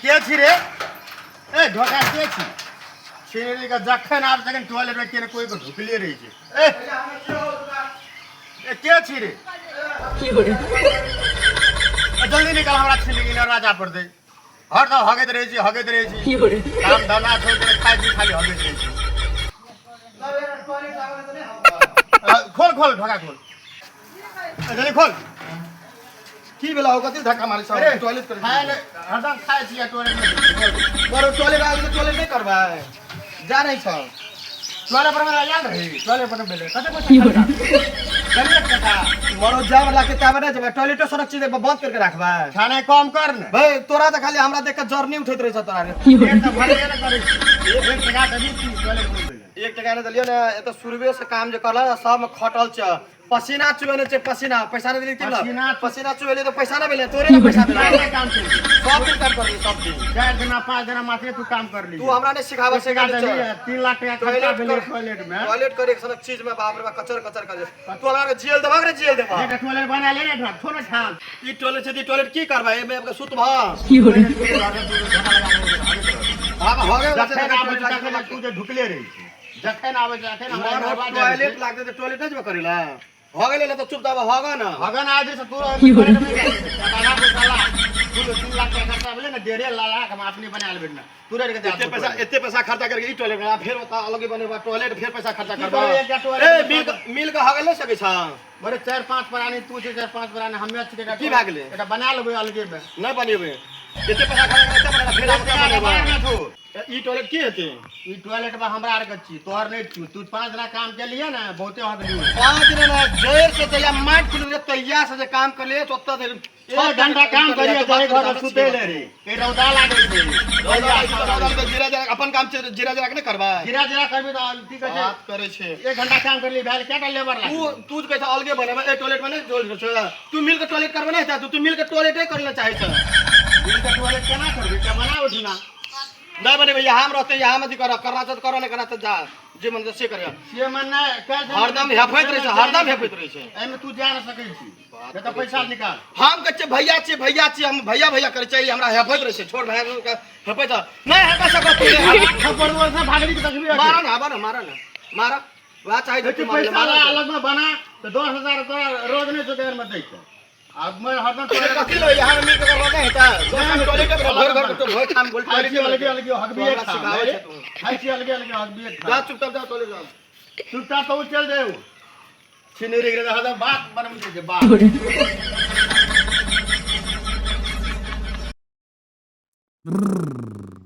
के छी रे ए ढोका के छी छिनेरी का जखन आब तखन टॉयलेट में केने कोई को ढुकले रही छे ए के छी रे की हो रे जल्दी निकल हमरा छिनेरी न राजा पर दे हर तो हगैत रही छी की हो रे काम धंधा छोड़ के खाई पी खाली हगैत रही छी खोल खोल ढोका खोल जल्दी खोल की बेला हो कति धक्का मारे सब टॉयलेट कर खाए हरदम खाए छी टॉयलेट में बरो टॉयलेट आगे तो टॉयलेट नहीं करबा जा नहीं छ टॉयलेट पर में याद रही टॉयलेट पर बेले कते की हो पैसा रे चलिए कटा मरो जा वाला के ताबे ना जब टॉयलेट सुरक्षित बंद करके रखबा खाने कम कर न भाई तोरा तो खाली हमरा देख के जर्नी उठैत रही छ तोरा रे की हो रे एक तो भरे न करे एक टका दे दी टॉयलेट में बेले 1 टका ने दलियो ना ए तो शुरुए से काम जे करला सब में खटल छ पसीना चुवेले छ पसीना पैसा न दिली तिमला पसीना चुवेले तो पैसा न भेले तोरे ना पैसा देला काम चल सब दिन काम करली सब दिन 4 दिन 5 दिन मात्र तू काम कर ली तू हमरा ने सिखावा से सिखा दे 3 लाख टका खर्चा भेले टॉयलेट में टॉयलेट करे सनक चीज में बाप रे बाप कचर कचर कर तू हमरा के जेल देबा रे जेल देबा एक टॉयलेट बना ले ना थोड़ा ठाल ई टॉयलेट से टॉयलेट की करबा ए में सुत भा की हो रे हां हो गए जखन आवे जखन तू जे ढुकले रही जखन आवे जखन हमरा टॉयलेट लागते तो टॉयलेट नहीं करेला हो गए ले तो चुप दावा होगा ना भगन आज से तू की हो रे? टका पे साला तू 3 लाख टका खर्चा भेले ना 1.5 लाख हम अपनी बना लेबे ना तू रे के इतने पैसा खर्चा करके ई टॉयलेट में फिर बता अलग ही बनेबा टॉयलेट फिर पैसा खर्चा की करबा करे एक टॉयलेट ए मिल का हो गए ले सके छा बड़े 4-5 प्राणी तू छे 4-5 प्राणी हमें अच्छे का की भाग ले? एटा बना लेबे अलगे में नहीं बनेबे इतने पैसा खर्चा करके फिर आप क्या बनेबा ई टॉयलेट की हेते ई टॉयलेट में हमरा आर के छी तोहर नहीं छी तू 5 दिन काम के लिए ना बहुते हो गली 5 दिन ना जेर से तैया माट खुल रे तैया से जे काम कर ले तो ओत्ता देर 1 घंटा काम करिए जाए घर में सुते ले रे ए रौदा लागे छे जीरा जरा अपन काम से जीरा जरा के नहीं करबा गिरा गिरा करबे तो ठीक है बात करे छे 1 घंटा काम कर ली भेल केटा लेबर लागे तू कैसा अलगे बनेबा ए टॉयलेट में नहीं जोल छ तू मिल के टॉयलेट करबा नहीं चाहत तू मिल के टॉयलेट ही करना चाहे छ मिल के टॉयलेट केना करबे के बना उठना नहीं बने भैया हम रहते यहाँ मत करो करना तो करो नहीं करना तो जा जे मन से करे से मन ना हरदम हेफैत रहे छै हरदम हेफैत रहे छै एमे तू जा न सकै छी ये तो पैसा निकाल हम कहे भैया छी हम भैया भैया करे चाहिए हमरा हेफैत रहे छै छोड़ भैया के हेफैत नहीं हेफा सकत तू थप्पड़ से भागली के तस्वीर मारा ना मारा वा चाहिए तू पैसा अलग में बना तो 10,000 तोरा रोज नहीं सुदेर में दै छै अब मैं हरदम टॉयलेट कथि लो यहाँ मिल के करवा नहीं था टॉयलेट के घर तो भोज काम बोल अलग अलग हक भी एक सिखावे छै तू खाई छी अलग अलग हक भी एक जा चुपचाप जा टॉयलेट जा चुपचाप तो चल जाओ छिनेरी के हदा बात बनम के की हो रे बात